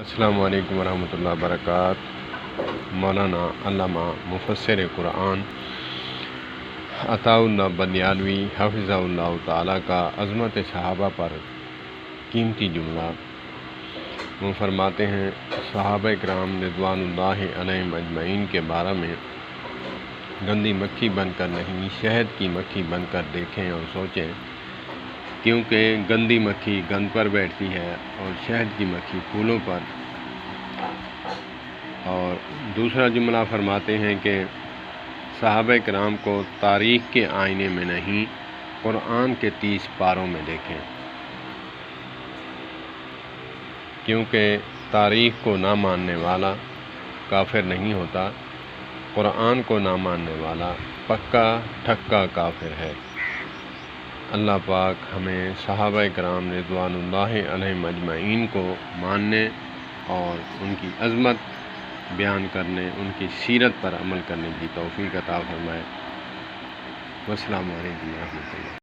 السلام علیکم ورحمۃ اللہ وبرکاتہ۔ مولانا علامہ مفسر قرآن عطاء اللہ بندیالوی حفظہ اللہ تعالیٰ کا عظمت صحابہ پر قیمتی جملہ۔ وہ فرماتے ہیں، صحابہ کرام رضوان اللہ علیہم اجمعین کے بارے میں گندی مکھی بن کر نہیں، شہد کی مکھی بن کر دیکھیں اور سوچیں، کیونکہ گندی مکھی گند پر بیٹھتی ہے اور شہد کی مکھی پھولوں پر۔ اور دوسرا جملہ فرماتے ہیں کہ صحابہ کرام کو تاریخ کے آئینے میں نہیں، قرآن کے 30 پاروں میں دیکھیں، کیونکہ تاریخ کو نہ ماننے والا کافر نہیں ہوتا، قرآن کو نہ ماننے والا پکا ٹھکا کافر ہے۔ اللہ پاک ہمیں صحابہ کرام رضوان اللہ علیہم اجمعین کو ماننے اور ان کی عظمت بیان کرنے، ان کی سیرت پر عمل کرنے کی توفیق عطا فرمائے۔ والسلام علیکم ورحمۃ اللہ۔